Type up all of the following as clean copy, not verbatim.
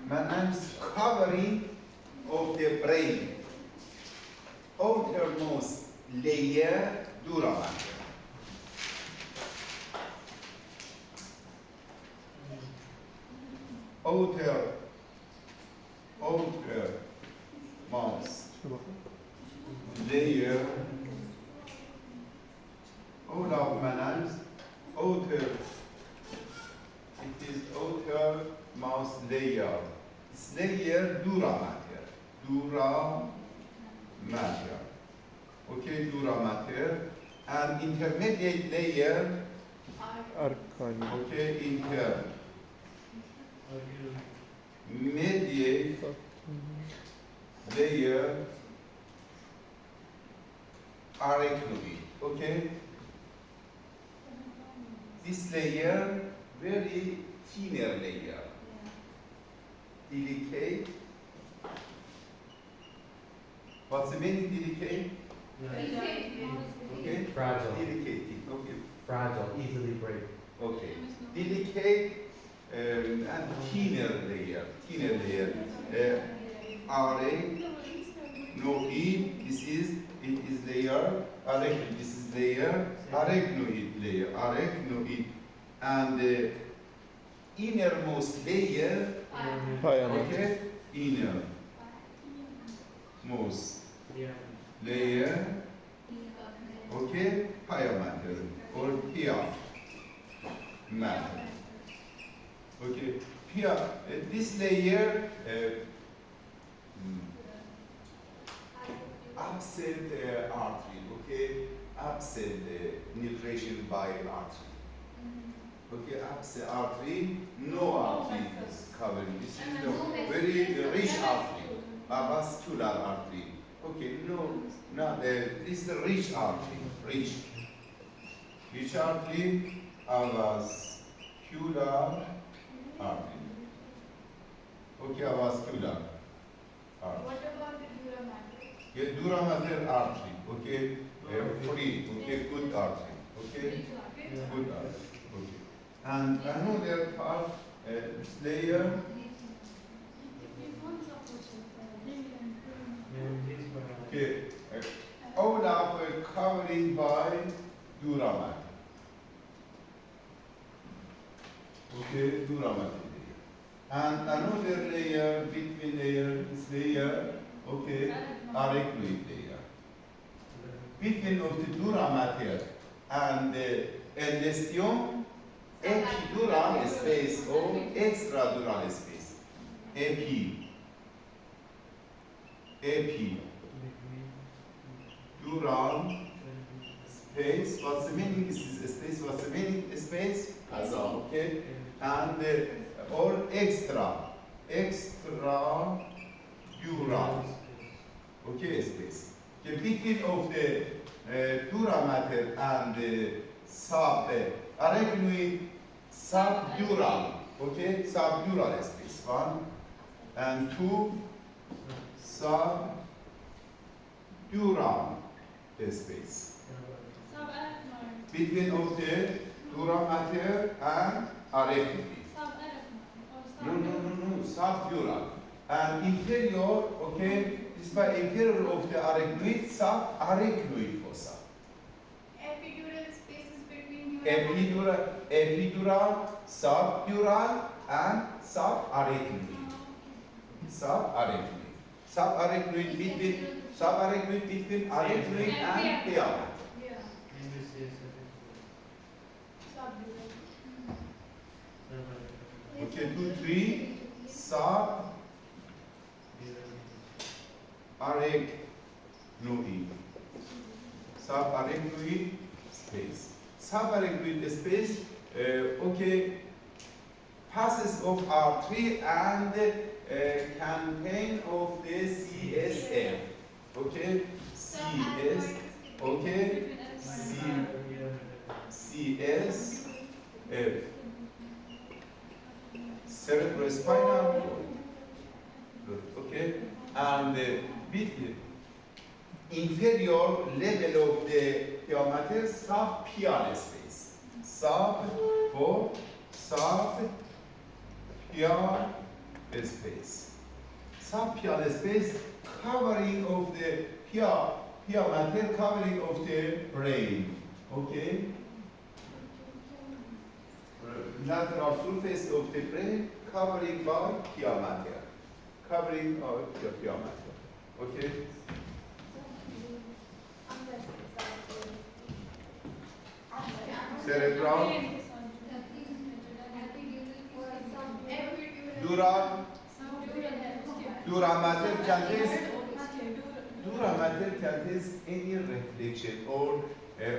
meninges covering of the brain. Outermost layer dura mater. Outermost layer all of meninges outer. It is outermost layer. This layer dura mater. Dura mater. Okay, dura mater. And intermediate layer. Okay, intermediate layer arachnoid. Okay. This layer very thinner layer. Delicate. What's the meaning delicate? Okay. Fragile. Delicate. Okay. Fragile, easily break. Okay. Delicate and thinner layer. Thinner layer. Arachnoid. This is layer. Arachnoid. This is layer. Arachnoid layer. Arachnoid. And the innermost layer. Okay. Innermost layer. Okay. Pia matter or pia matter. Okay. Pia. This layer. Absent artery. Okay. Absent nutrimtion by artery. Okay, absent artery, no artery is covering. This is the very rich artery, a vascular artery. Okay, no, this is the rich artery, rich artery, a vascular artery. Okay, a vascular artery. What about the dura mater? Yeah, dura mater artery. Okay, free. Okay, good artery. Okay, good artery. Okay. And another part, layer. Okay, all of covering by dura mater. Okay, dura mater. And another layer, between layer, this layer, okay, arachnoid layer. Between of the dura mater and the endostion, epidural space or extradural space. Epidural space. What's the meaning? This is a space. What's the meaning? Space. Okay. And or extradural. Okay, space. The between of the dura mater and the arachnoid subdural, okay, subdural space, 1 and 2, subdural space. Between of the dura mater and arachnoid. No, subdural. And inferior, okay, this by inferior of the arachnoid, subarachnoid fossa. Epidural spaces between Epidural, subdural, and subarachnoid. Subarachnoid between arachnoid and pia. Okay, 2, 3, subarachnoid. Subarachnoid space. Subarachnoid space, okay, passes of artery and contain of the CSF. Okay, CS, okay, CSF. Cerebrospinal fluid. Okay, and inferior level of the pia mater, subpial space. Subpial space. Subpial space covering of the pial matter, covering of the brain. Okay? Lateral surface of the brain covering by pial matter. Covering of the pial matter. Okay? Cerebral, dural, dural matter contains any reflection or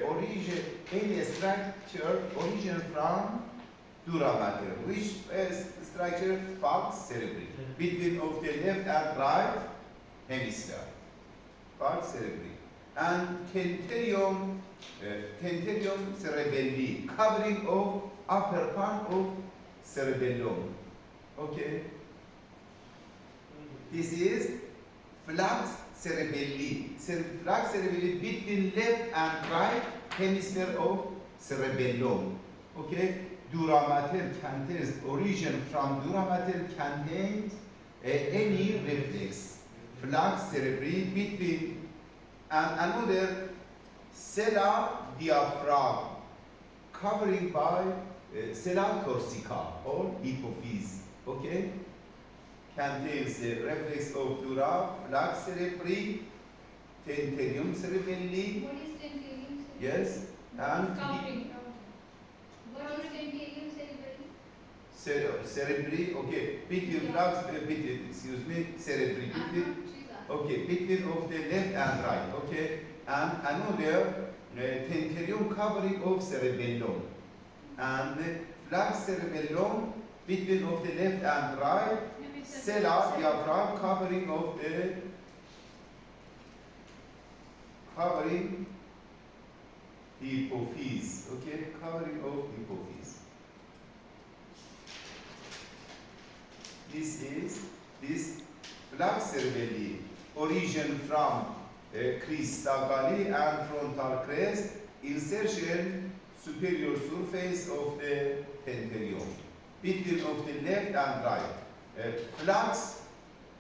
origin, any structure origin from dural matter, which structure falx cerebri between of the left and right hemisphere, falx cerebri, and tenterium cerebelli, covering of upper part of cerebellum. Okay. This is flux cerebelli. Flux cerebelli between left and right hemisphere of cerebellum. Okay. Dura mater contains origin from dura mater contains any reflex. Flux cerebri between and another sella diaphragm covering by sella corsica or hypophyse. Okay. Contains the reflex of dura, flux cerebri, tenterium cerebelli. What is tenterium cerebelli? Yes, and Covering. What is tenterium cerebelli? cerebri. Okay, between flux, cerebri. Between, okay, between of the left and right. Okay, and another tenterium covering of cerebellum, and flux cerebellum between of the left and right. Sella diaphragm covering of the hypophyse. Okay, covering of hypophyse. This flux cerebelli origin from crista galli and frontal crest, insertion superior surface of the tenterium between of the left and right. Flux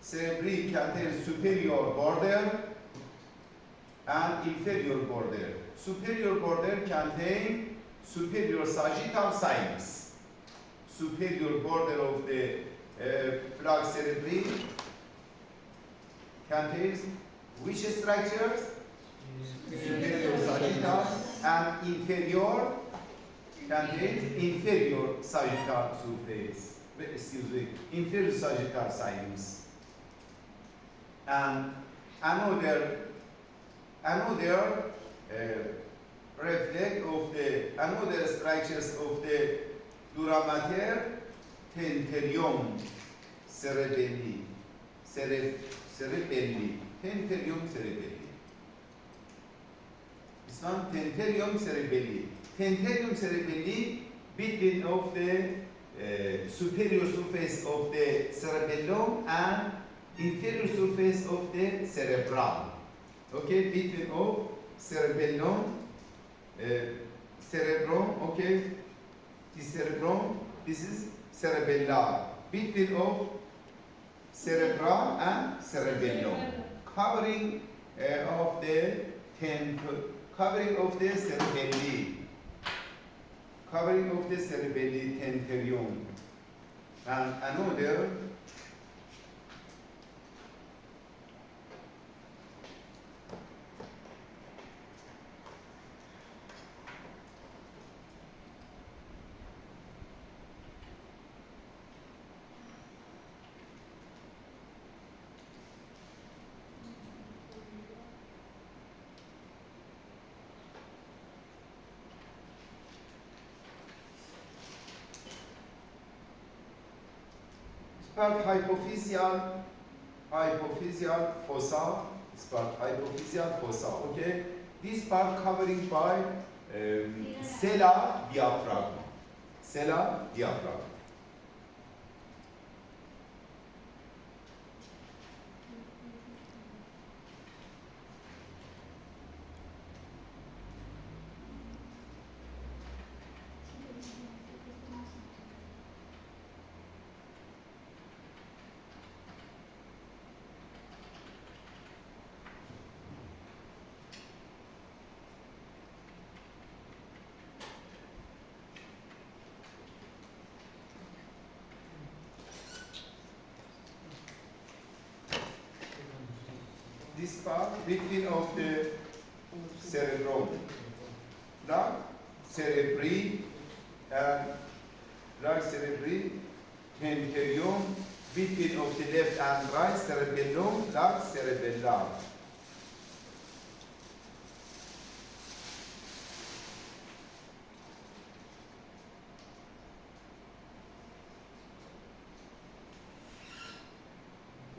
cerebri contains superior border and inferior border. Superior border contains superior sagittal sinus. Superior border of the flux cerebri contains which structures? Superior sagittal, and inferior contains inferior sagittal surface. Inferior sagittal sinus. And another reflect of the another structures of the dura mater, tenterium cerebelli, tenterium cerebelli. This one tenterium cerebelli. Tenterium cerebelli between of the superior surface of the cerebellum and inferior surface of the cerebrum. Okay, between of cerebellum, cerebrum. Okay, this cerebrum. This is cerebellar. Between of cerebrum and cerebellum, covering of the covering of the cerebelli. Covering of the cerebelli tenterium, and another part hypophyseal fossa. This part hypophyseal fossa. Okay, this part covering by sella diaphragm. Sella diaphragm. part between of the cerebrum, flux cerebri and flux cerebri, tenterium, between of the left and right cerebellum, flux cerebellar.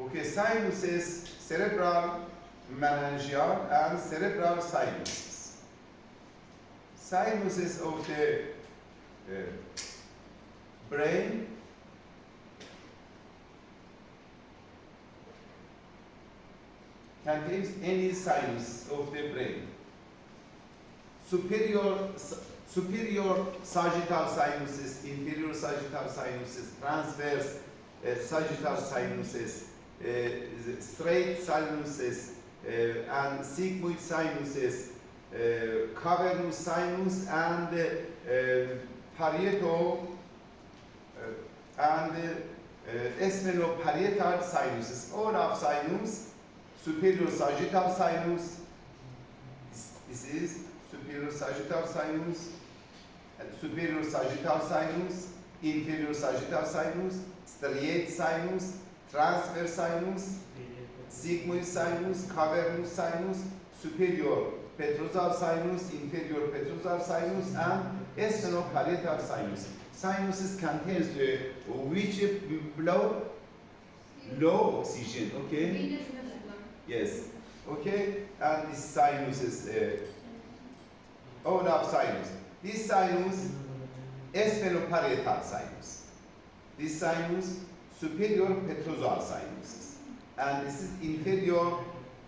Okay, sinuses, cerebral meningeal and cerebral sinuses. Sinuses of the brain contains any sinus of the brain. Superior sagittal sinuses, inferior sagittal sinuses, transverse sagittal sinuses, straight sinuses, and sigmoid sinuses, cavernous sinus, and parietal and esphenoparietal sinuses. All of sinus, superior sagittal sinus, this is superior sagittal sinus, superior sagittal sinus, inferior sagittal sinus, striate sinus, transverse sinus, sigmoid sinus, cavernous sinus, superior petrosal sinus, inferior petrosal sinus, and esphenoparietal sinus. Sinuses contains which blood? Low oxygen, okay? Venous vesicle. Yes, okay? And this sinus is all of sinus. This sinus, esphenoparietal sinus. This sinus, superior petrosal sinus. And this is inferior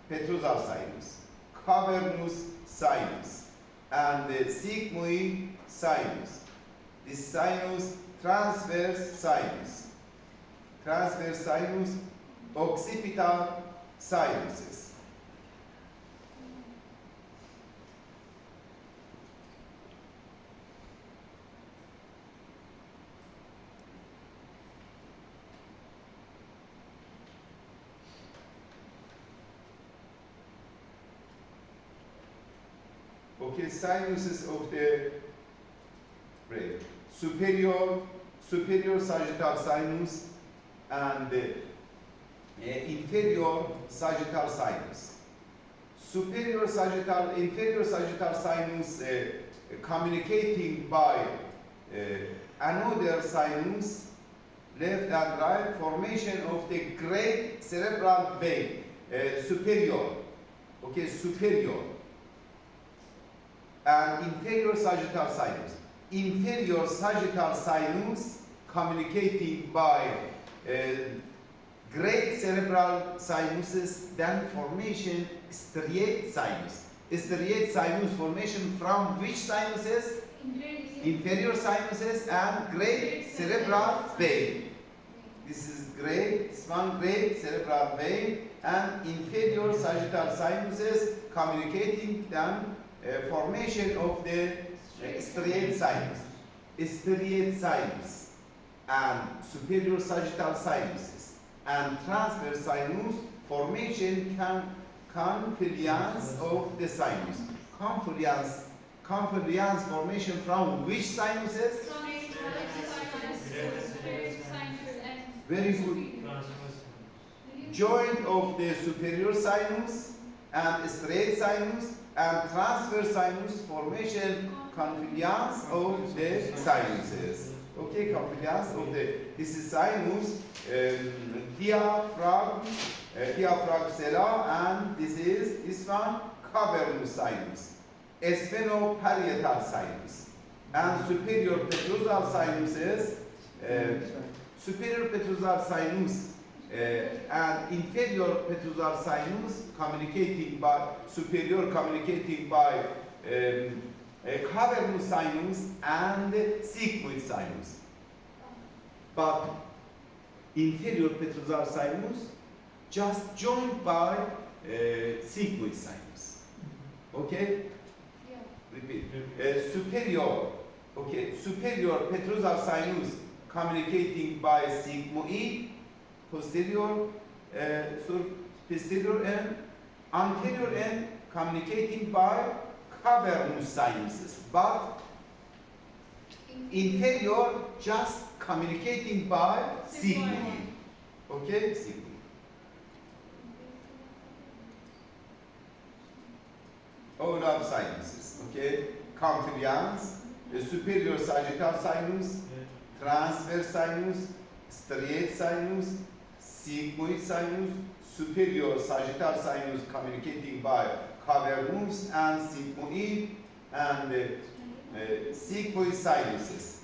petrosal sinus. Cavernous sinus. And the sigmoid sinus. This sinus, transverse sinus. Transverse sinus, occipital sinuses. Okay, sinuses of the brain. Superior sagittal sinus and inferior sagittal sinus. Inferior sagittal sinus communicating by another sinus, left and right, formation of the great cerebral vein, superior, okay, superior, and inferior sagittal sinus. Inferior sagittal sinus communicating by great cerebral sinuses, then formation striate sinus. Striate sinus formation from which sinuses? Inferior sinuses and great cerebral vein. This is great, this one great cerebral vein, and inferior sagittal sinuses communicating then formation of the striate sinus. Striate sinus and superior sagittal sinuses and transverse sinus formation confluence of the sinus. Confluence formation from which sinuses? Very good. Joint of the superior sinus and striate sinus and transverse sinus formation confluence of the sinuses. Okay, confluence of the, this is sinus, diaphragm, and this one, cavernous sinus, esphenoparietal sinus, and superior petrosal sinuses, superior petrosal sinus and inferior petrosal sinus communicating by superior communicating by cavernous sinus and sigmoid sinus, but inferior petrosal sinus just joined by sigmoid sinus. Okay? Yeah. Repeat. Superior petrosal sinus communicating by sigmoid, posterior and anterior end communicating by cavernous sinuses, but inferior just communicating by sigmoid. Okay, sigmoid. All of sinuses. Okay, confluence, superior sagittal sinus, transverse sinus, striate sinus, sigmoid sinus, superior sagittal sinus communicating by cavernous and sigmoid, and sigmoid sinuses.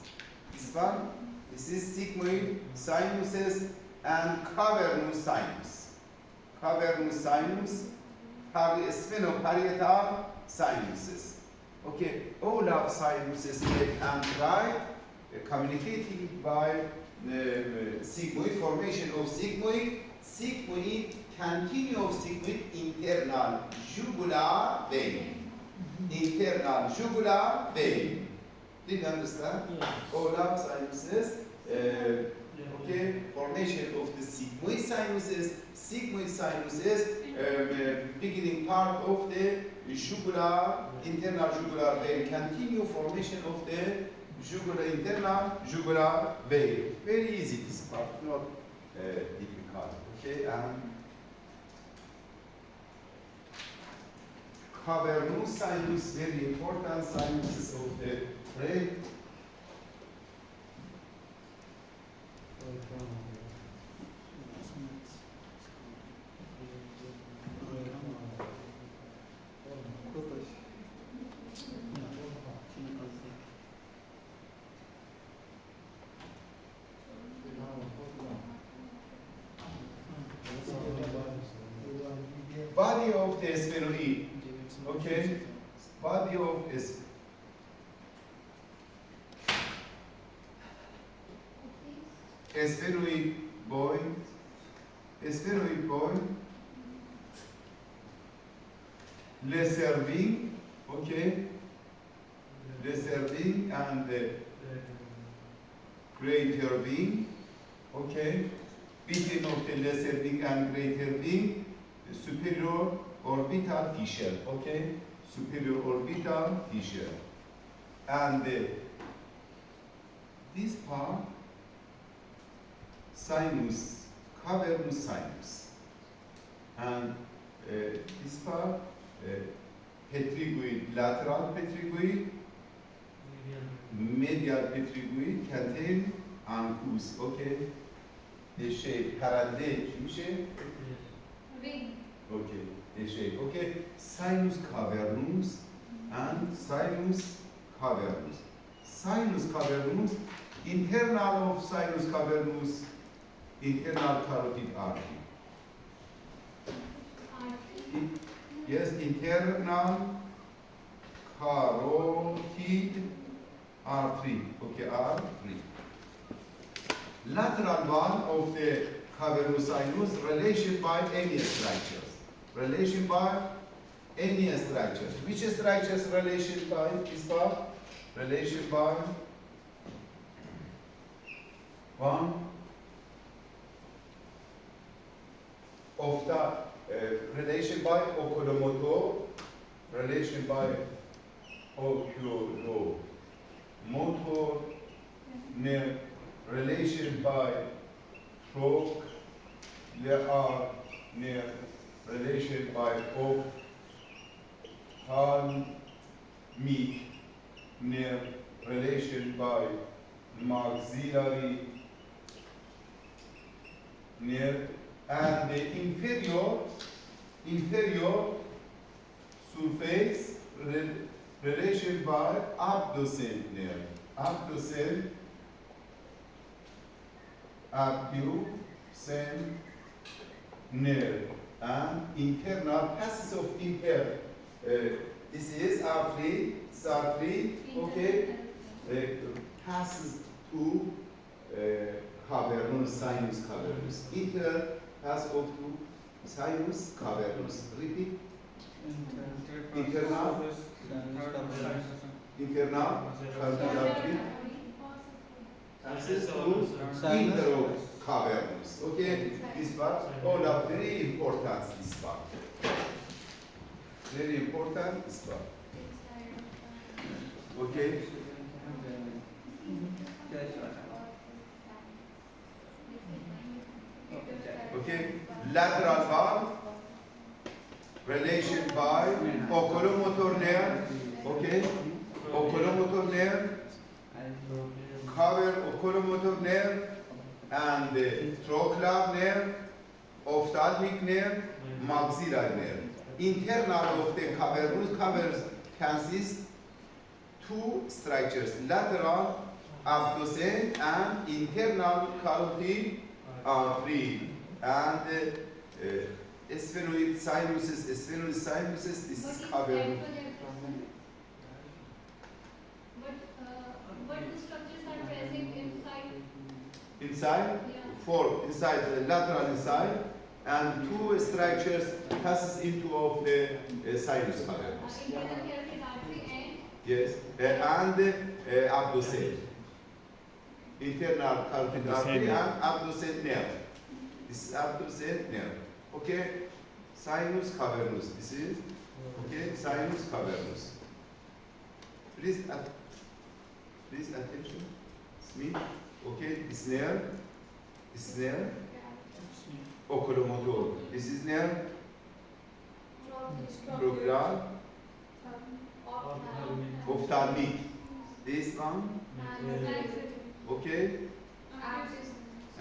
This one, this is sigmoid sinuses and cavernous sinus. Cavernous sinus, sphenoparietal sinuses. Okay, all of sinuses left and right communicating by sigmoid, formation of sigmoid. Sigmoid, continue of sigmoid, internal jugular vein. Internal jugular vein. Did you understand? Yes. All of sinuses, okay, formation of the sigmoid sinuses. Sigmoid sinuses, beginning part of the jugular, internal jugular vein, continue formation of the jugular, internal jugular vein. Very easy this part, not difficult. Okay, cavernous sinus, very important sinuses of the brain. Body of the sphenoid, okay? Body of sphenoid bone, lesser wing, okay? Lesser wing and greater wing, okay? Between of the lesser wing and greater wing, superior orbital fissure, okay? Superior orbital fissure. And this part, sinus, cavernous sinus. And this part, petriguid, lateral petriguid, medial petriguid, contain anus, okay? The shape, parallel shape. Okay, the shape, okay? Sinus cavernous and sinus cavernous. Sinus cavernous, internal of sinus cavernous, internal carotid artery. Yes, internal carotid artery. Okay, artery. Lateral one of the cavernous sinus, relation by any structures. Relation by any structures. Which structures relation by this part? Relation by one of the relation by oculomotor, relation by oculomotor nerve, relation by trochlear nerve, relation by ophthalmic nerve, relation by maxillary nerve, and the inferior surface relation by abducens nerve. Abducens nerve and internal passes of inter. This is artery, okay, passes to cavernous, sinus cavernous. Inter pass of to sinus cavernous. Repeat. Internal carotid artery passes to intercavernous. Okay, this part, all are very important, this part. Very important spot. Okay. Okay. Lateral valve. Relation by oculomotor nerve. Okay. Oculomotor nerve. Cover oculomotor nerve and trochlear nerve, ophthalmic nerve, maxillary nerve. Internal of the cavernous consists two structures, lateral abducens and internal carotid artery and sphenoid sinuses, this is cavernous. But the structures are present inside. Inside? Yeah. Four inside the lateral inside and two structures passes into of the sinus cavernous. Internal carotid artery and Yes, and abducens. Internal carotid artery and abducens nerve. This is abducens nerve. Okay, sinus cavernous. This is okay, sinus cavernous. Please attention. Smith. Okay, this nerve. Oculomotor. This is nerve. Trochlear. Ophthalmic. This one. Okay.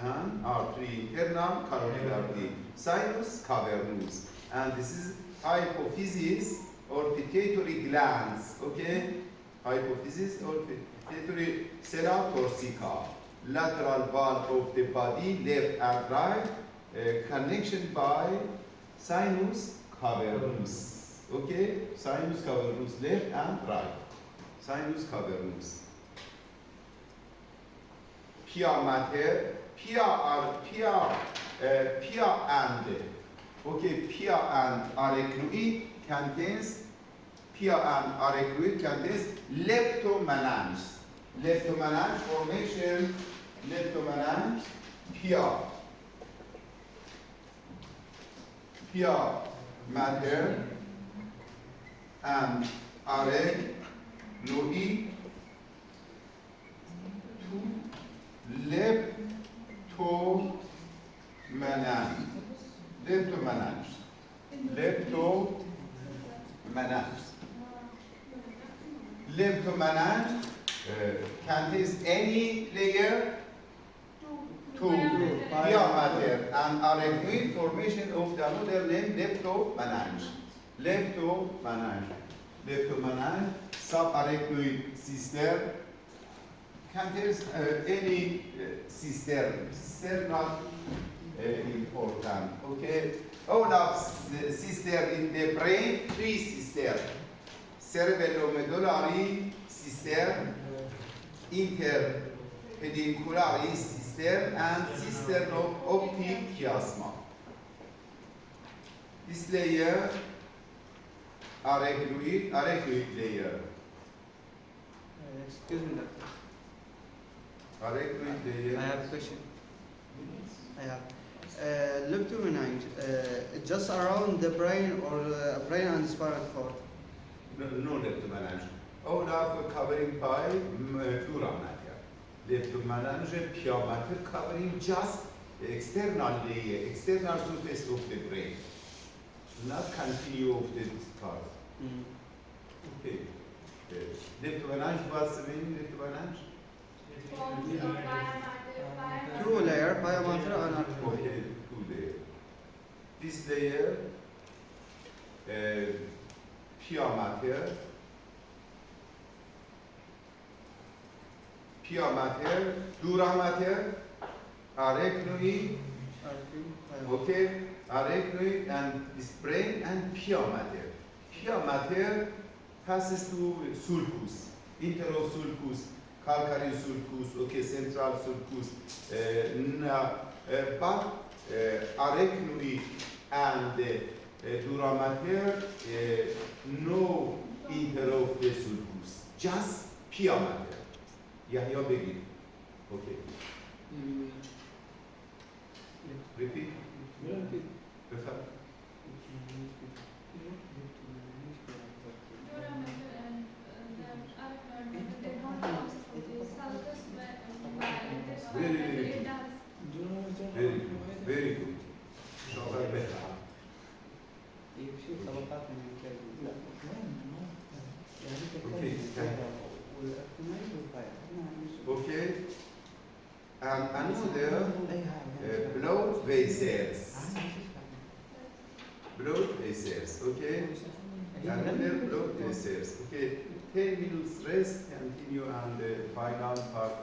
And artery, internal carotid artery. Sinus cavernous. And this is hypophysis or pituitary glands. Okay. Hypophysis or pituitary sella torsica. Lateral valve of the body, left and right, connection by sinus cavernous. Okay, sinus cavernous, left and right. Sinus cavernous. Pia mater, pia and arachnoid contains leptomeninges. Leptomeninge formation, leptomeninge, pia mater and arachnoid leptomeninge contains any layer to pia mater and arachnoid formation of the another name leptomeninge. Leptomeninge, subarachnoid system contains any system. System not important. Okay. All of the system in the brain, three systems. Cerebellomedullary system, interpedicularis system, and system of optic chiasma. This layer, arachnoid layer. Excuse me, doctor. Arachnoid layer. I have a question. I have. Leptomeninge, just around the brain or brain and spinal cord? No leptomeninge. All are covering by dura mater. Leptomeninge, pia mater covering just the external layer, external surface of the brain, not continue of the part. Okay. Leptomeninge, what's the meaning leptomeninge? Two layer, biomatter and artery. Okay, two layer. This layer, pia mater, dura mater, arachnoid, okay, arachnoid and this brain and pia mater. Pia mater passes to sulcus, interosulcus, calcareous sulcus, okay, central sulcus, but arachnoid and dura mater, no inter of the sulcus, just pia mater. Yahya begin. Okay. Repeat. Neuromental and the other nerve they don't pass through the sulcus by Very, it very good. does. Very good. Very good. شاطر بها. يمشي طبقات من الكلمة. Okay. والاحتمال والفاير. Okay. Another blood vessels. Blood vessels. Okay. Another blood vessels. Okay. 10 minutes rest. Continue and the final part.